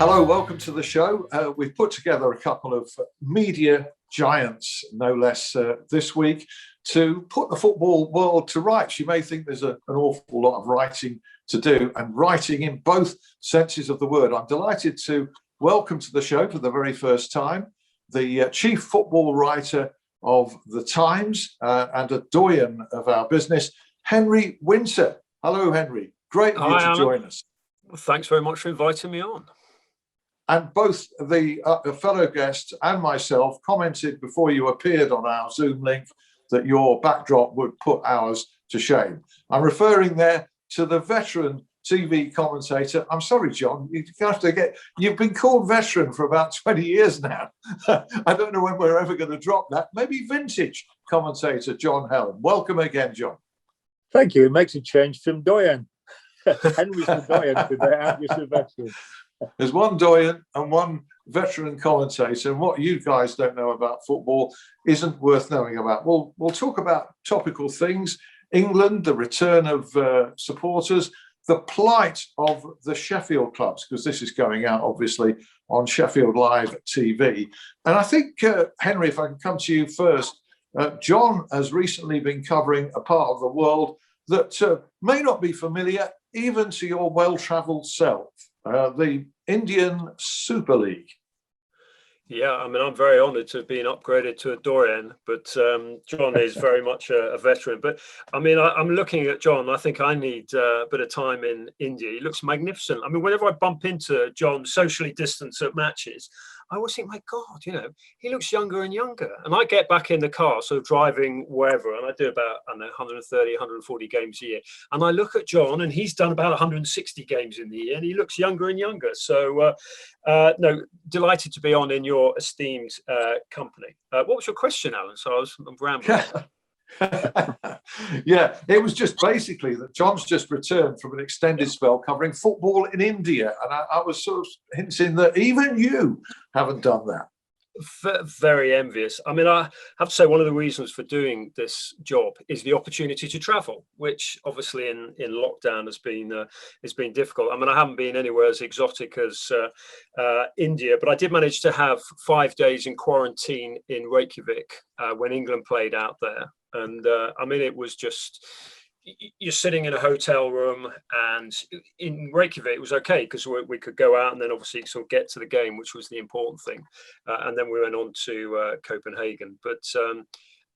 Hello, welcome to the show. We've put together a couple of media giants, no less, this week to put the football world to rights. You may think there's an awful lot of writing to do, and writing in both senses of the word. I'm delighted to welcome to the show for the very first time the chief football writer of The Times and a doyen of our business, Henry Winter. Hello, Henry. Great of you to join us. Thanks very much for inviting me on. And both the fellow guests and myself commented before you appeared on our Zoom link that your backdrop would put ours to shame. I'm referring there to the veteran TV commentator. I'm sorry, John, you've been called veteran for about 20 years now. I don't know when we're ever going to drop that. Maybe vintage commentator John Helm. Welcome again, John. Thank you. It makes a change from doyen. Henry's the doyen today. I'm just a veteran. There's one doyen and one veteran commentator, and what you guys don't know about football isn't worth knowing about. We'll talk about topical things, England, the return of supporters, the plight of the Sheffield clubs, because this is going out, obviously, on Sheffield Live TV. And I think, Henry, if I can come to you first, John has recently been covering a part of the world that may not be familiar even to your well-travelled self. The Indian Super League. Yeah, I mean, I'm very honoured to have been upgraded to a doyen, but John is very much a veteran. But I mean, I'm looking at John. I think I need a bit of time in India. He looks magnificent. I mean, whenever I bump into John socially distanced at matches, I always think, my God, he looks younger and younger. And I get back in the car, so driving wherever, and I do about, 130, 140 games a year. And I look at John, and he's done about 160 games in the year, and he looks younger and younger. So, no, delighted to be on in your esteemed company. What was your question, Alan? So I'm rambling. Yeah, it was just basically that John's just returned from an extended spell covering football in India, and I was sort of hinting that even you haven't done that. Very envious. I mean, I have to say one of the reasons for doing this job is the opportunity to travel, which obviously in lockdown has been difficult. I mean, I haven't been anywhere as exotic as India, but I did manage to have 5 days in quarantine in Reykjavik when England played out there. And I mean, it was just, you're sitting in a hotel room, and in Reykjavik it was okay because we could go out and then obviously sort of get to the game, which was the important thing. And then we went on to Copenhagen. But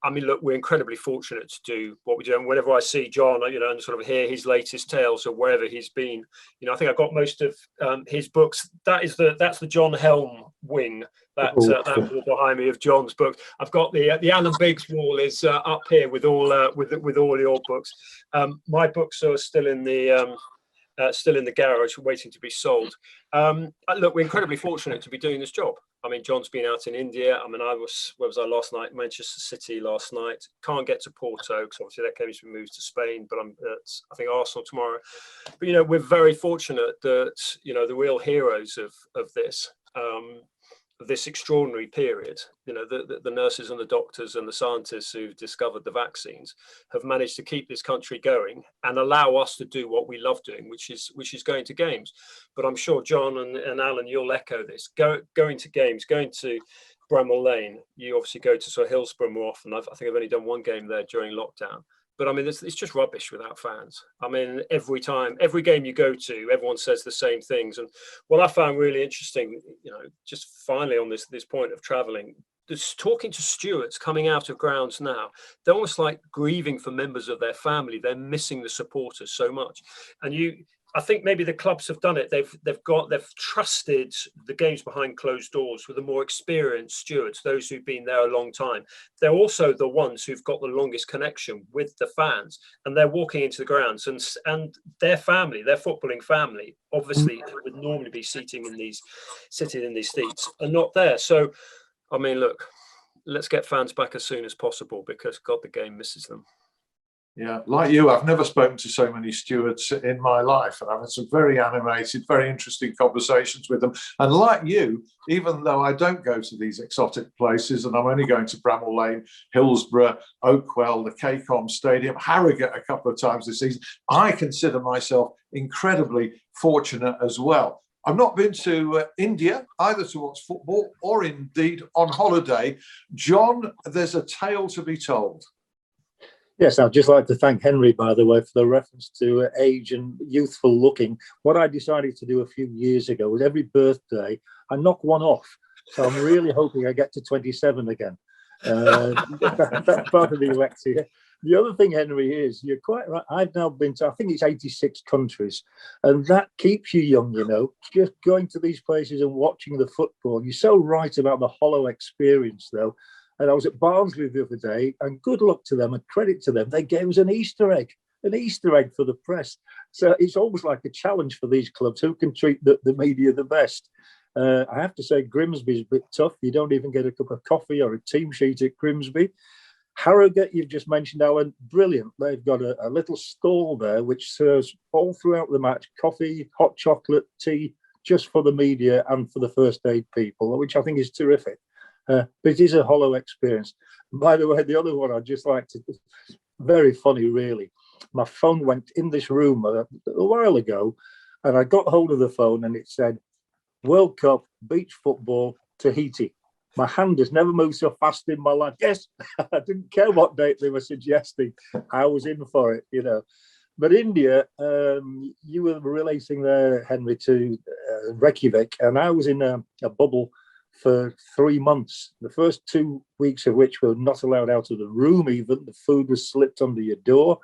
I mean, look, we're incredibly fortunate to do what we do. And whenever I see John, and sort of hear his latest tales of wherever he's been, I think I got most of his books. That's the John Helm wing. That wall behind me of John's books. I've got the Alan Biggs wall is up here with all your books. My books are still in the garage waiting to be sold. Look, we're incredibly fortunate to be doing this job. I mean, John's been out in India. I mean, where was I last night? Manchester City last night. Can't get to Porto because obviously that game's been moved to Spain, but I think Arsenal tomorrow. But, we're very fortunate that, the real heroes of this extraordinary period, the nurses and the doctors and the scientists who've discovered the vaccines have managed to keep this country going and allow us to do what we love doing, which is going to games. But I'm sure John and Alan, you'll echo this. Going to games, going to Bramall Lane. You obviously go to sort of Hillsborough more often. I think I've only done one game there during lockdown. But I mean, it's just rubbish without fans. I mean, every game you go to, everyone says the same things. And what I found really interesting, just finally on this point of traveling, just talking to stewards coming out of grounds now, they're almost like grieving for members of their family. They're missing the supporters so much. And I think maybe the clubs have done it. They've trusted the games behind closed doors with the more experienced stewards, those who've been there a long time. They're also the ones who've got the longest connection with the fans, and they're walking into the grounds, and their family, their footballing family, obviously would normally be sitting in these seats, are not there. So, I mean, look, let's get fans back as soon as possible because God, the game misses them. Yeah, like you, I've never spoken to so many stewards in my life, and I've had some very animated, very interesting conversations with them. And like you, even though I don't go to these exotic places, and I'm only going to Bramall Lane, Hillsborough, Oakwell, the KCOM Stadium, Harrogate a couple of times this season, I consider myself incredibly fortunate as well. I've not been to India either to watch football or indeed on holiday. John, there's a tale to be told. Yes, I'd just like to thank Henry, by the way, for the reference to age and youthful looking. What I decided to do a few years ago was every birthday, I knock one off. So I'm really hoping I get to 27 again. That's part of the elixir. The other thing, Henry, is you're quite right. I've now been to, I think it's 86 countries, and that keeps you young, you know, just going to these places and watching the football. You're so right about the hollow experience, though. And I was at Barnsley the other day, and good luck to them and credit to them. They gave us an Easter egg for the press. So it's almost like a challenge for these clubs. Who can treat the media the best? I have to say Grimsby's a bit tough. You don't even get a cup of coffee or a team sheet at Grimsby. Harrogate, you've just mentioned, Alan, brilliant. They've got a little stall there which serves all throughout the match, coffee, hot chocolate, tea, just for the media and for the first aid people, which I think is terrific. But it is a hollow experience. By the way, the other one I'd just like to, very funny really. My phone went in this room a while ago, and I got hold of the phone and it said, World Cup, beach football, Tahiti. My hand has never moved so fast in my life. Yes, I didn't care what date they were suggesting. I was in for it, you know. But India, you were relating there, Henry, to Reykjavik, and I was in a bubble for 3 months. The first 2 weeks of which we were not allowed out of the room even. The food was slipped under your door.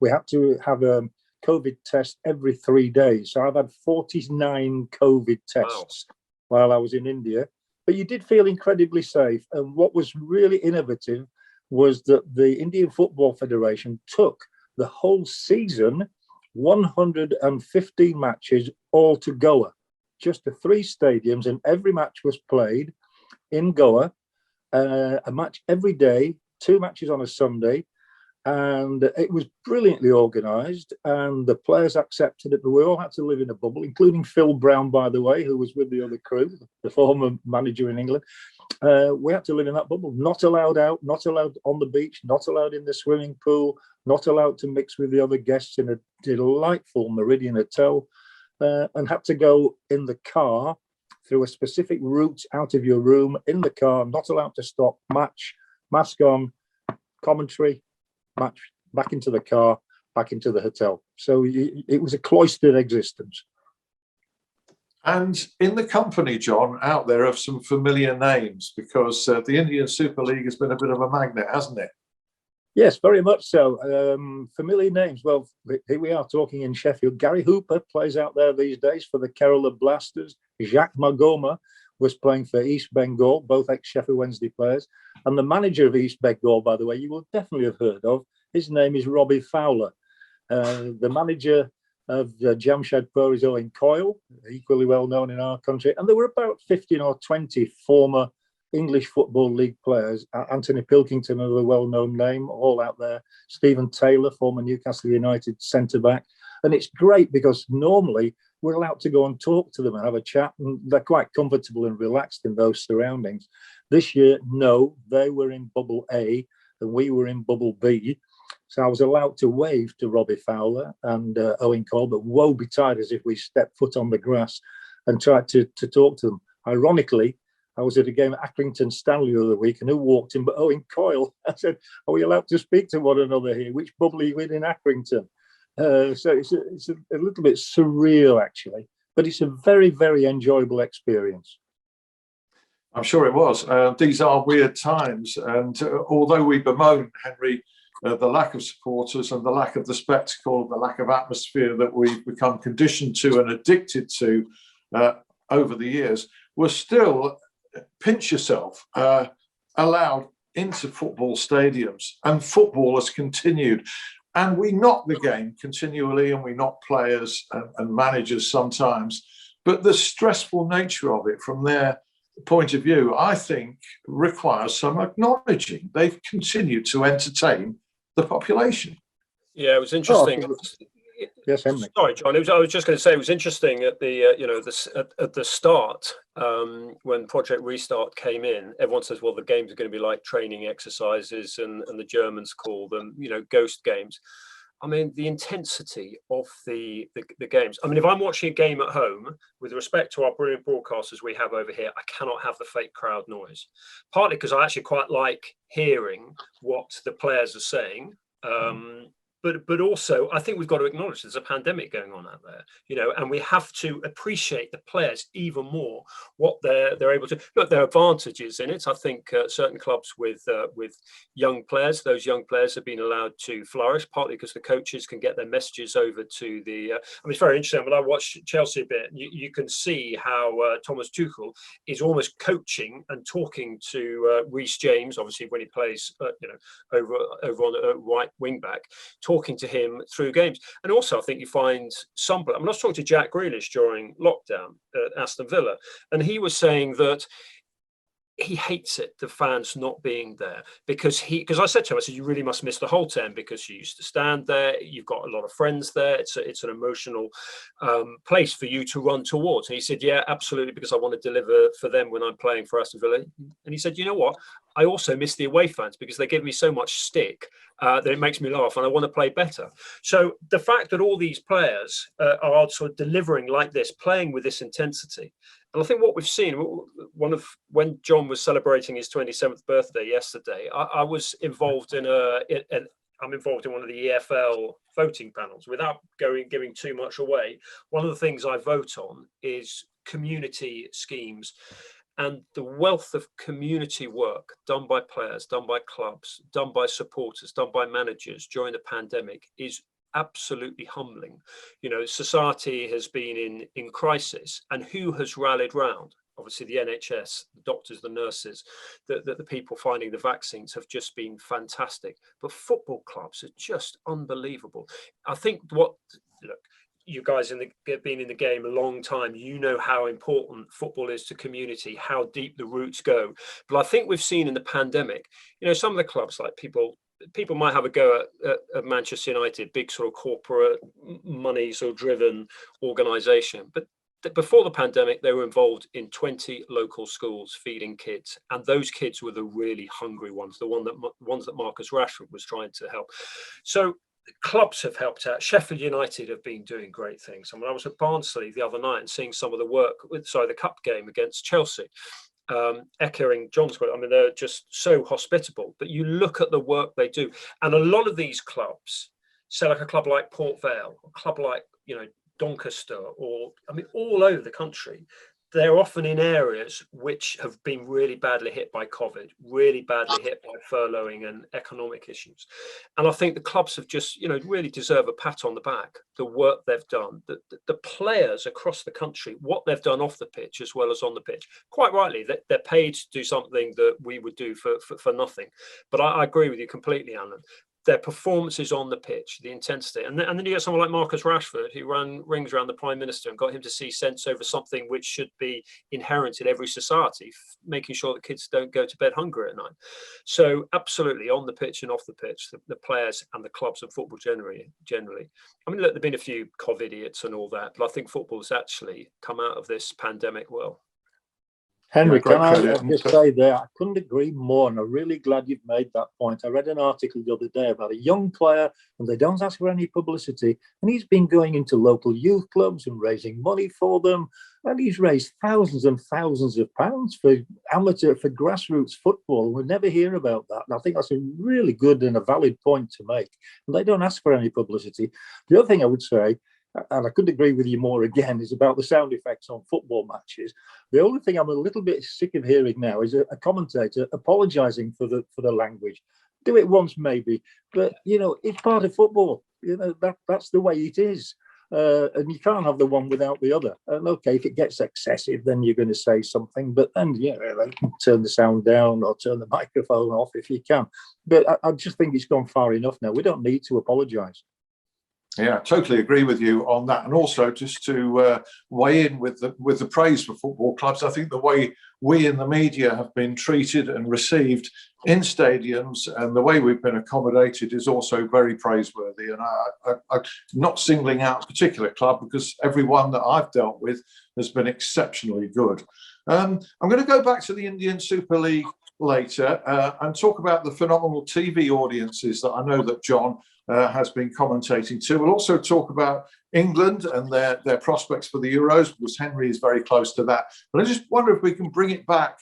We had to have a COVID test every 3 days. So I've had 49 COVID tests while I was in India. But you did feel incredibly safe. And what was really innovative was that the Indian Football Federation took the whole season, 115 matches all to Goa, just the 3 stadiums, and every match was played in Goa, a match every day, 2 matches on a Sunday. And it was brilliantly organised, and the players accepted it. But we all had to live in a bubble, including Phil Brown, by the way, who was with the other crew, the former manager in England. We had to live in that bubble. Not allowed out, not allowed on the beach, not allowed in the swimming pool, not allowed to mix with the other guests in a delightful Meridian hotel, and had to go in the car through a specific route out of your room, in the car, not allowed to stop, match, mask on, commentary, match, back into the car, back into the hotel. So it was a cloistered existence. And in the company, John, out there of some familiar names, because the Indian Super League has been a bit of a magnet, hasn't it? Yes, very much so. Familiar names. Well, here we are talking in Sheffield. Gary Hooper plays out there these days for the Kerala Blasters. Jacques Magoma was playing for East Bengal, both ex-Sheffield Wednesday players. And the manager of East Bengal, by the way, you will definitely have heard of. His name is Robbie Fowler. The manager of Jamshedpur is Owen Coyle, equally well known in our country. And there were about 15 or 20 former English Football League players. Anthony Pilkington, a well-known name, all out there. Stephen Taylor, former Newcastle United centre-back. And it's great because normally we're allowed to go and talk to them and have a chat, and they're quite comfortable and relaxed in those surroundings. This year, no, they were in Bubble A and we were in Bubble B. So I was allowed to wave to Robbie Fowler and Owen Cole, but woe betide as if we stepped foot on the grass and tried to talk to them. Ironically, I was at a game at Accrington Stanley the other week, and who walked in but Owen Coyle? I said, are we allowed to speak to one another here? Which bubble are you in Accrington? So it's a little bit surreal, actually, but it's a very, very enjoyable experience. I'm sure it was. These are weird times. And although we bemoan, Henry, the lack of supporters and the lack of the spectacle, the lack of atmosphere that we've become conditioned to and addicted to over the years, we're still, pinch yourself, allowed into football stadiums, and football has continued. And we knock the game continually, and we knock players and managers sometimes. But the stressful nature of it from their point of view, I think, requires some acknowledging. They've continued to entertain the population. Yeah, it was interesting. Yes, Henry. Sorry, John. I was just going to say it was interesting at the at the start when Project Restart came in. Everyone says, well, the games are going to be like training exercises, and the Germans call them, ghost games. I mean, the intensity of the games. I mean, if I'm watching a game at home, with respect to our brilliant broadcasters we have over here, I cannot have the fake crowd noise. Partly because I actually quite like hearing what the players are saying. But also, I think we've got to acknowledge there's a pandemic going on out there, and we have to appreciate the players even more, what they're able to. Look, there are advantages in it. I think certain clubs with young players, those young players have been allowed to flourish, partly because the coaches can get their messages over to the. I mean, it's very interesting. When I watch Chelsea a bit, you can see how Thomas Tuchel is almost coaching and talking to Reece James, obviously when he plays, over on the right wing back. Talking to him through games. And also I think you find some, I was talking to Jack Grealish during lockdown at Aston Villa, and he was saying that he hates it, the fans not being there, because I said to him, I said, you really must miss the whole term because you used to stand there, you've got a lot of friends there, it's an emotional place for you to run towards. And he said, yeah, absolutely, because I want to deliver for them when I'm playing for Aston Villa. And he said, you know what, I also miss the away fans because they give me so much stick that it makes me laugh and I want to play better. So the fact that all these players are sort of delivering like this, playing with this intensity, and I think what we've seen, when John was celebrating his 27th birthday yesterday, I was involved I'm involved in one of the EFL voting panels. Without giving too much away, one of the things I vote on is community schemes. And the wealth of community work done by players, done by clubs, done by supporters, done by managers during the pandemic is absolutely humbling. Society has been in crisis, and who has rallied round? Obviously the NHS, the doctors, the nurses, the people finding the vaccines have just been fantastic. But football clubs are just unbelievable. I think you guys have been in the game a long time. You know how important football is to community, how deep the roots go. But I think we've seen in the pandemic, some of the clubs, like people might have a go at Manchester United, big sort of corporate money sort of driven organisation. But before the pandemic, they were involved in 20 local schools feeding kids. And those kids were the really hungry ones, the ones that Marcus Rashford was trying to help. So clubs have helped out. Sheffield United have been doing great things. I was at Barnsley the other night and seeing some of the work the cup game against Chelsea, echoing John's quote. They're just so hospitable. But you look at the work they do, and a lot of these clubs, say like a club like Port Vale, a club like Doncaster, or all over the country, they're often in areas which have been really badly hit by COVID, really badly hit by furloughing and economic issues. And I think the clubs have just, really deserve a pat on the back, the work they've done, the players across the country, what they've done off the pitch as well as on the pitch. Quite rightly, they're paid to do something that we would do for nothing. But I agree with you completely, Alan. Their performances on the pitch, the intensity. And then you get someone like Marcus Rashford, who ran rings around the Prime Minister and got him to see sense over something which should be inherent in every society, making sure that kids don't go to bed hungry at night. So absolutely, on the pitch and off the pitch, the players and the clubs and football generally. Look, there've been a few COVID idiots and all that, but I think football's actually come out of this pandemic well. Henry, can I just say there, I couldn't agree more, and I'm really glad you've made that point. I read an article the other day about a young player, and they don't ask for any publicity, and he's been going into local youth clubs and raising money for them, and he's raised thousands and thousands of pounds for grassroots football. We never hear about that, and I think that's a really good and a valid point to make. And they don't ask for any publicity. The other thing I would say, and I couldn't agree with you more again, is about the sound effects on football matches. The only thing I'm a little bit sick of hearing now is a commentator apologising for the language. Do it once maybe, but it's part of football. That's the way it is, and you can't have the one without the other. And okay, if it gets excessive, then you're going to say something, but then turn the sound down or turn the microphone off if you can. But I just think it's gone far enough now. We don't need to apologise. Yeah, totally agree with you on that. And also, just to weigh in with the praise for football clubs, I think the way we in the media have been treated and received in stadiums and the way we've been accommodated is also very praiseworthy. And I'm not singling out a particular club, because everyone that I've dealt with has been exceptionally good. I'm going to go back to the Indian Super League later and talk about the phenomenal TV audiences that I know that John has been commentating to. We'll also talk about England and their prospects for the Euros, because Henry is very close to that. But I just wonder if we can bring it back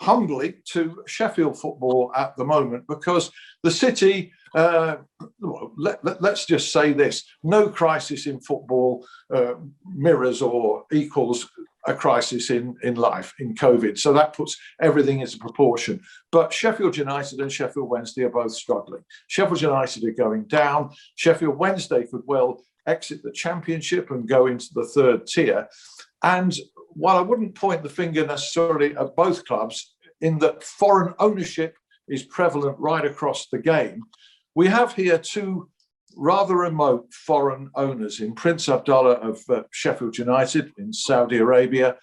humbly to Sheffield football at the moment, because the city, let's just say this, no crisis in football mirrors or equals a crisis in life, in COVID. So that puts everything into proportion. But Sheffield United and Sheffield Wednesday are both struggling. Sheffield United are going down. Sheffield Wednesday could well exit the Championship and go into the third tier. And while I wouldn't point the finger necessarily at both clubs, in that foreign ownership is prevalent right across the game, we have here two rather remote foreign owners in Prince Abdullah of Sheffield United in Saudi Arabia,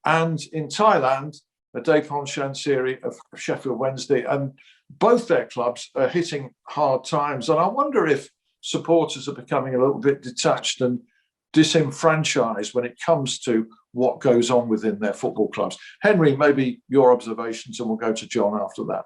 and in Thailand, Dapon Chansiri of Sheffield Wednesday. And both their clubs are hitting hard times. And I wonder if supporters are becoming a little bit detached and disenfranchised when it comes to what goes on within their football clubs. Henry, maybe your observations, and we'll go to John after that.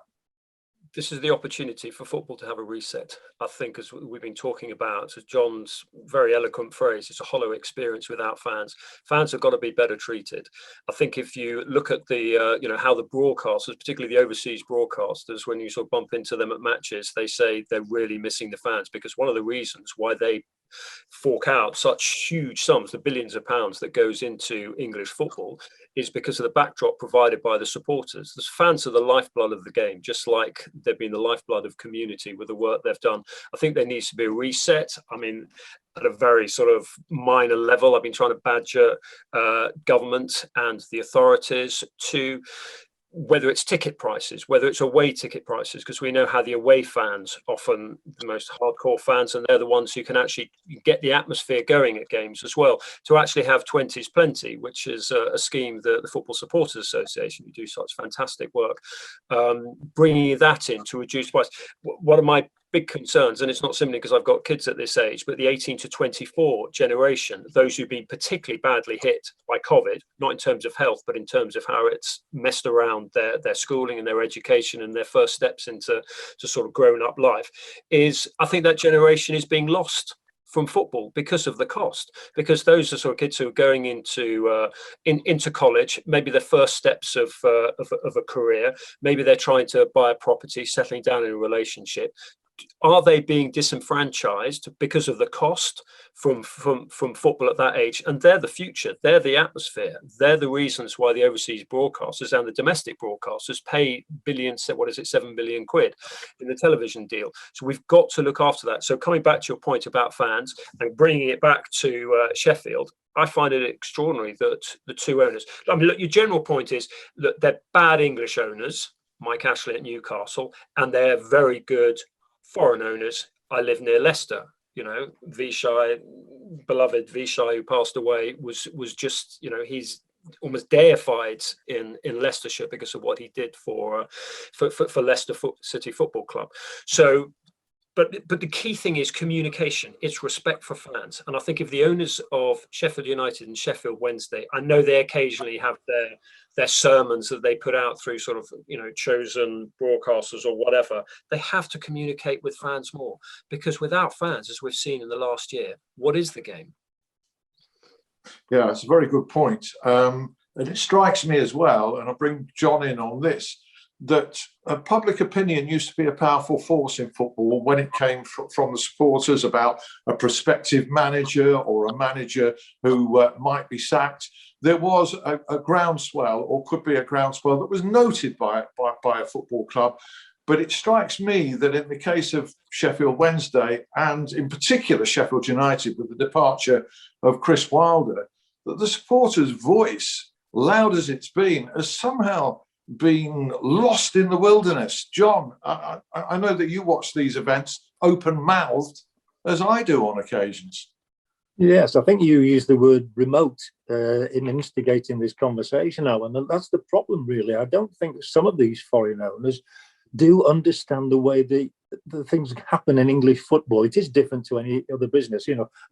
This is the opportunity for football to have a reset. I think, as we've been talking about, as John's very eloquent phrase, it's a hollow experience without fans. Fans have got to be better treated. I think if you look at the, how the broadcasters, particularly the overseas broadcasters, when you sort of bump into them at matches, they say they're really missing the fans, because one of the reasons why they fork out such huge sums, the billions of pounds that goes into English football, is because of the backdrop provided by the supporters. The fans are the lifeblood of the game, just like they've been the lifeblood of community with the work they've done. I think there needs to be a reset. I mean, at a very sort of minor level, I've been trying to badger government and the authorities to, whether it's ticket prices, whether it's away ticket prices, because we know how the away fans, often the most hardcore fans, and they're the ones who can actually get the atmosphere going at games as well, to actually have 20s plenty, which is a scheme that the Football Supporters Association, who do such fantastic work, bringing that in to reduce price. One of my big concerns, and it's not simply because I've got kids at this age, but the 18 to 24 generation, those who've been particularly badly hit by COVID, not in terms of health, but in terms of how it's messed around their schooling and their education and their first steps into sort of grown-up life, is I think that generation is being lost from football because of the cost, because those are sort of kids who are going into college, maybe the first steps of a career, maybe they're trying to buy a property, settling down in a relationship. Are they being disenfranchised because of the cost from football at that age? And they're the future, they're the atmosphere, they're the reasons why the overseas broadcasters and the domestic broadcasters pay billions, what is it, 7 billion quid in the television deal. So we've got to look after that. So coming back to your point about fans and bringing it back to Sheffield, I find it extraordinary that the two owners, I mean, look, your general point is that they're bad English owners, Mike Ashley at Newcastle, and they're very good foreign owners. I live near Leicester, Vishai, beloved Vishai, who passed away, was just, he's almost deified in Leicestershire because of what he did for Leicester City Football Club. So, but the key thing is communication. It's respect for fans. And I think if the owners of Sheffield United and Sheffield Wednesday, I know they occasionally have their sermons that they put out through sort of, chosen broadcasters or whatever, they have to communicate with fans more, because without fans, as we've seen in the last year, what is the game? Yeah, it's a very good point. And it strikes me as well, and I'll bring John in on this, that public opinion used to be a powerful force in football when it came from the supporters about a prospective manager or a manager who might be sacked. There was a groundswell, or could be a groundswell, that was noted by a football club. But it strikes me that in the case of Sheffield Wednesday, and in particular Sheffield United, with the departure of Chris Wilder, that the supporters' voice, loud as it's been, has somehow been lost in the wilderness. John, I know that you watch these events open-mouthed, as I do on occasions. Yes, I think you used the word remote in instigating this conversation, Alan, and that's the problem, really. I don't think some of these foreign owners do understand the way the things happen in English football. It is different to any other business.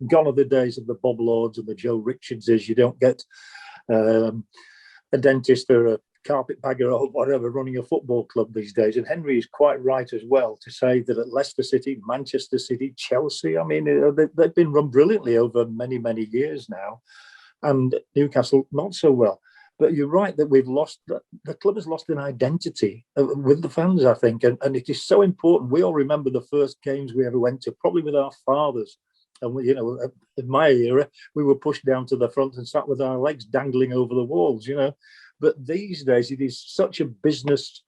Gone are the days of the Bob Lords and the Joe Richardses. You don't get a dentist or carpetbagger or whatever running a football club these days. And Henry is quite right as well to say that at Leicester City, Manchester City, Chelsea, I mean, they've been run brilliantly over many, many years now. And Newcastle, not so well. But you're right that we've lost, the club has lost an identity with the fans, I think. And it is so important. We all remember the first games we ever went to, probably with our fathers. And, we, in my era, we were pushed down to the front and sat with our legs dangling over the walls, But these days, it is such a business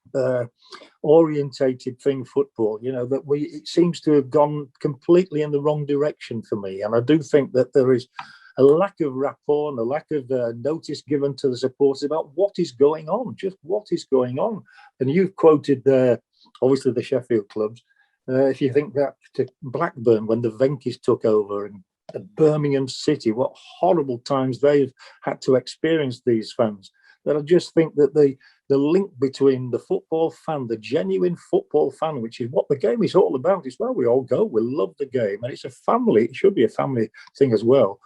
orientated thing, football, that it seems to have gone completely in the wrong direction for me. And I do think that there is a lack of rapport and a lack of notice given to the supporters about what is going on, just what is going on. And you've quoted, obviously, the Sheffield clubs. If you think back to Blackburn when the Venkies took over and Birmingham City, what horrible times they've had to experience, these fans. That I just think that the link between the football fan, the genuine football fan, which is what the game is all about, is where we all go. We love the game, and it's a family. It should be a family thing as well.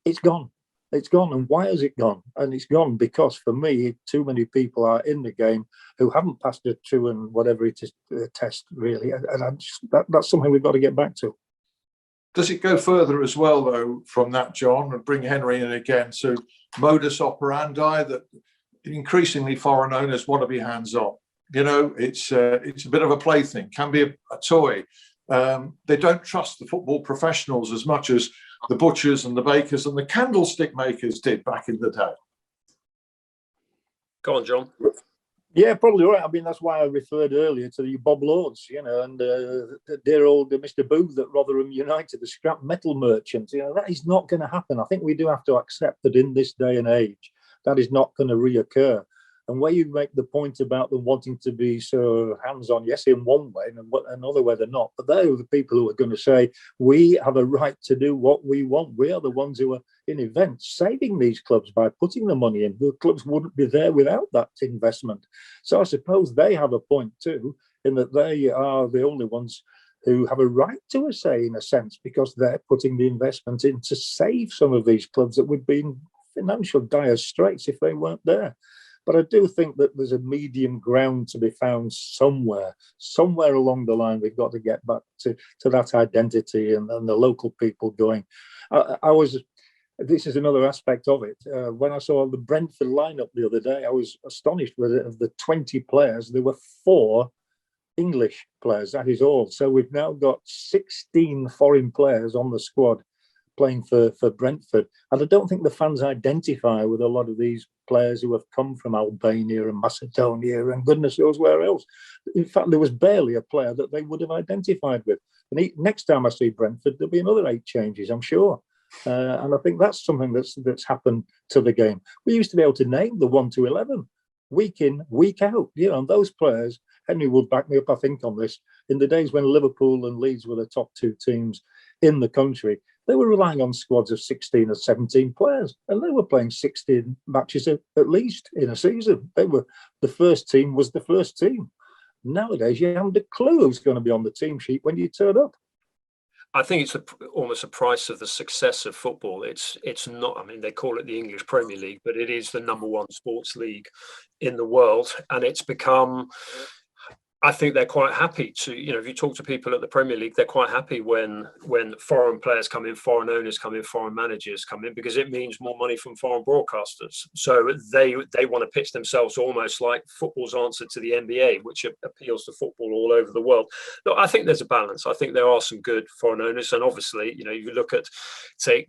It's gone. It's gone. And why has it gone? And it's gone because, for me, too many people are in the game who haven't passed a true and whatever it is test, really. And that's something we've got to get back to. Does it go further as well, though, from that, John, and bring Henry in again to modus operandi that increasingly foreign owners want to be hands-on? It's a bit of a plaything, can be a toy. They don't trust the football professionals as much as the butchers and the bakers and the candlestick makers did back in the day. Go on, John. Yeah, probably right. I mean, that's why I referred earlier to the Bob Lords, and dear old Mr. Booth at Rotherham United, the scrap metal merchant. That is not going to happen. I think we do have to accept that in this day and age, that is not going to reoccur. And where you make the point about them wanting to be so hands-on, yes, in one way, and another way they're not. But they're the people who are going to say, we have a right to do what we want. We are the ones who are, in events, saving these clubs by putting the money in. The clubs wouldn't be there without that investment. So I suppose they have a point too, in that they are the only ones who have a right to a say, in a sense, because they're putting the investment in to save some of these clubs that would be in financial dire straits if they weren't there. But I do think that there's a medium ground to be found somewhere along the line. We've got to get back to that identity and the local people going. This is another aspect of it. When I saw the Brentford lineup the other day, I was astonished with it. Of the 20 players, there were 4 English players. That is all. So we've now got 16 foreign players on the squad playing for Brentford. And I don't think the fans identify with a lot of these players who have come from Albania and Macedonia and goodness knows where else. In fact, there was barely a player that they would have identified with. And next time I see Brentford, there'll be another 8 changes, I'm sure. And I think that's something that's happened to the game. We used to be able to name the 1 to 11 week in, week out. And those players, Henry will back me up, I think, on this. In the days when Liverpool and Leeds were the top 2 teams in the country, they were relying on squads of 16 or 17 players, and they were playing 16 matches at least in a season. The first team was the first team. Nowadays, you haven't a clue who's going to be on the team sheet when you turn up. I think it's almost a price of the success of football. It's not, I mean, they call it the English Premier League, but it is the #1 sports league in the world. And it's become, I think they're quite happy to, if you talk to people at the Premier League, they're quite happy when foreign players come in, foreign owners come in, foreign managers come in, because it means more money from foreign broadcasters. So they want to pitch themselves almost like football's answer to the NBA, which appeals to football all over the world. Look, I think there's a balance. I think there are some good foreign owners. And obviously, you look at, say,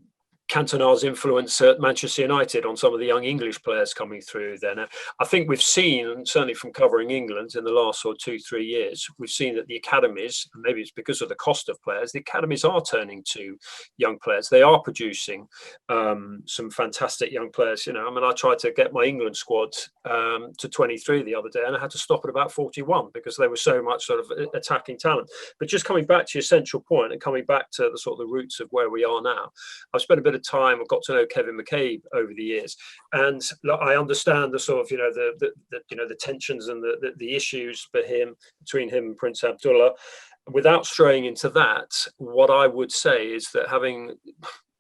Cantona's influence at Manchester United on some of the young English players coming through there. Now, I think we've seen, certainly from covering England in the last 2-3 years, we've seen that the academies, and maybe it's because of the cost of players, the academies are turning to young players. They are producing some fantastic young players. I tried to get my England squad to 23 the other day, and I had to stop at about 41 because they were so much sort of attacking talent. But just coming back to your central point and coming back to the sort of the roots of where we are now, I've spent a bit of time. I've got to know Kevin McCabe over the years, and I understand the sort of the tensions and the issues between him and Prince Abdullah. Without straying into that, what I would say is that having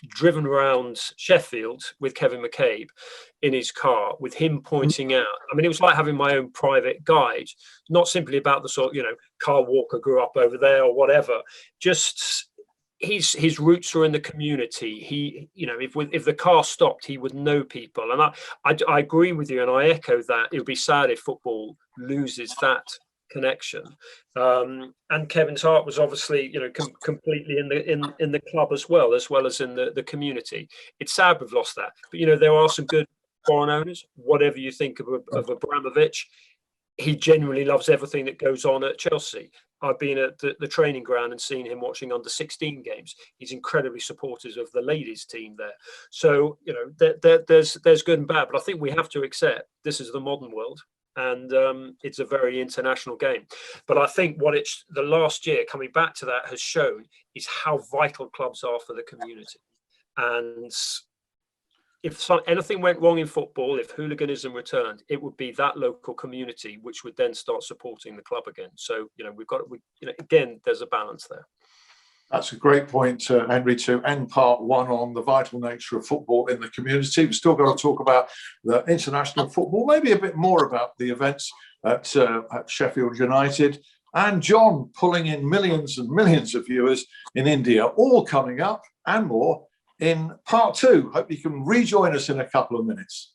driven around Sheffield with Kevin McCabe in his car, with him pointing out. I mean, it was like having my own private guide, not simply about the sort, Carl Walker grew up over there or whatever. Just his roots are in the community. He, if the car stopped, he would know people. And I agree with you, and I echo that. It would be sad if football loses that connection. And Kevin's heart was obviously, completely in the club as well as in the community. It's sad we've lost that, but there are some good foreign owners. Whatever you think of Abramovich, he genuinely loves everything that goes on at Chelsea. I've been at the training ground and seen him watching under-16 games. He's incredibly supportive of the ladies team there. So, there's good and bad, but I think we have to accept this is the modern world, and it's a very international game. But I think what the last year, coming back to that, has shown is how vital clubs are for the community. And if anything went wrong in football, if hooliganism returned, it would be that local community which would then start supporting the club again. So, again, there's a balance there. That's a great point, Henry, to end part one on the vital nature of football in the community. We've still got to talk about the international football, maybe a bit more about the events at Sheffield United, and John pulling in millions and millions of viewers in India, all coming up and more in part two. Hope you can rejoin us in a couple of minutes.